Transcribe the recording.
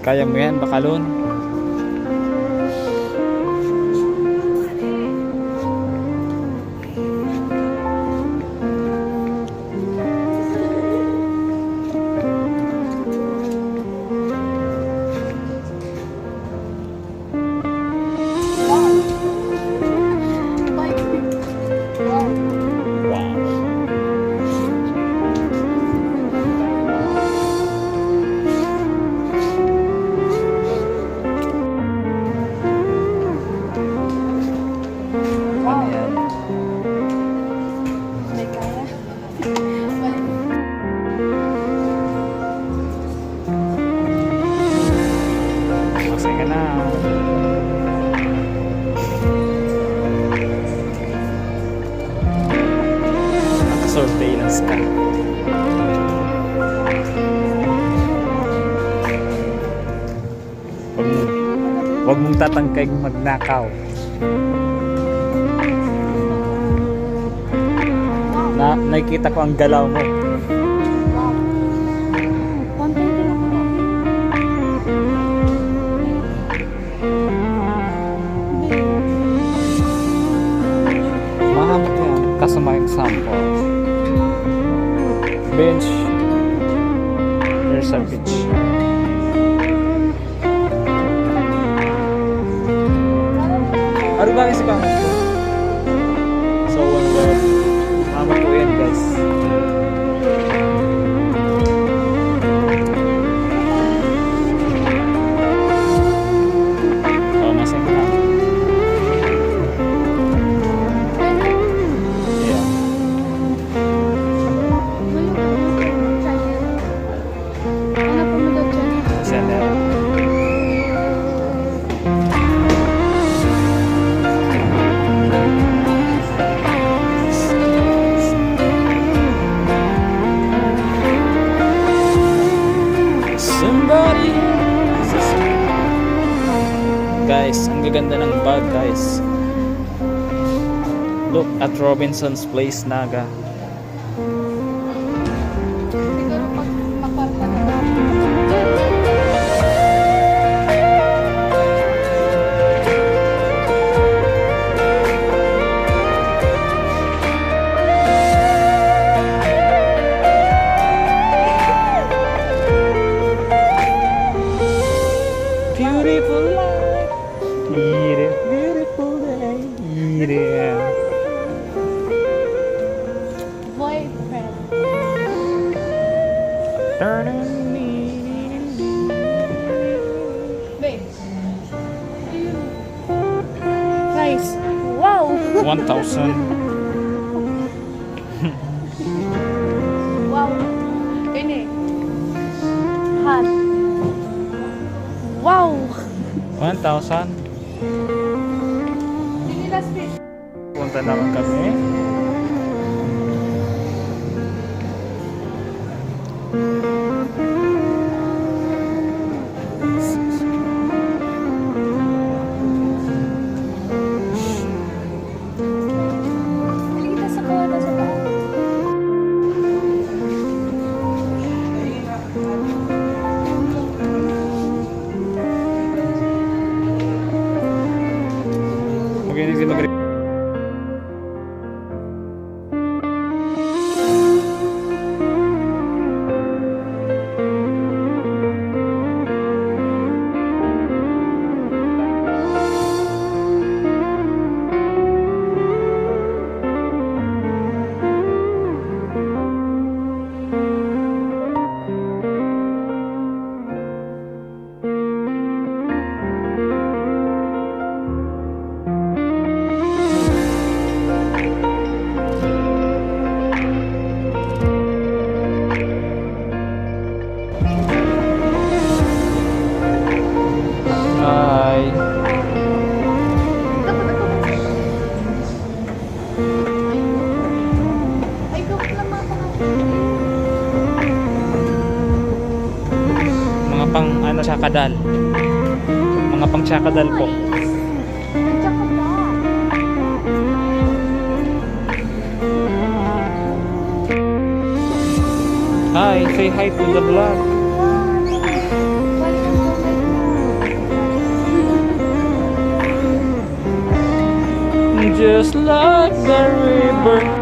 Kaya mo yan, Bakalon. Ano yan? Masaya ka na. Naka-surveillance ka. Huwag mong tatangkay magnakaw. Nakikita ko ang galaw mo. Mahamot yan. Kasama example. Bench. There's a bench. Ano ba kasi ka? So, one word. Mahamot po yan, guys. Oh, masaya ka na. Yeah. Masaya na. Somebody. Guys, ang gaganda ng bag, guys. Look at Robinson's Place, Naga. Siguro pag makarta na Beautiful life. Beautiful day. boyfriend. Turn on me. Babe. Guys, wow! 1,000. Wow. Ini. Hot. Wow! 1,000. Sige, last bit. Punta naman kami. Hindi kita sa kawata sa bawah. Magaling si mag Hi. Ay, gawin lang mga Mga pang ano sakadal. Mga pang sakadal po. Tsaka ba? Hi, say hi to the vlog. Welcome to my just like the river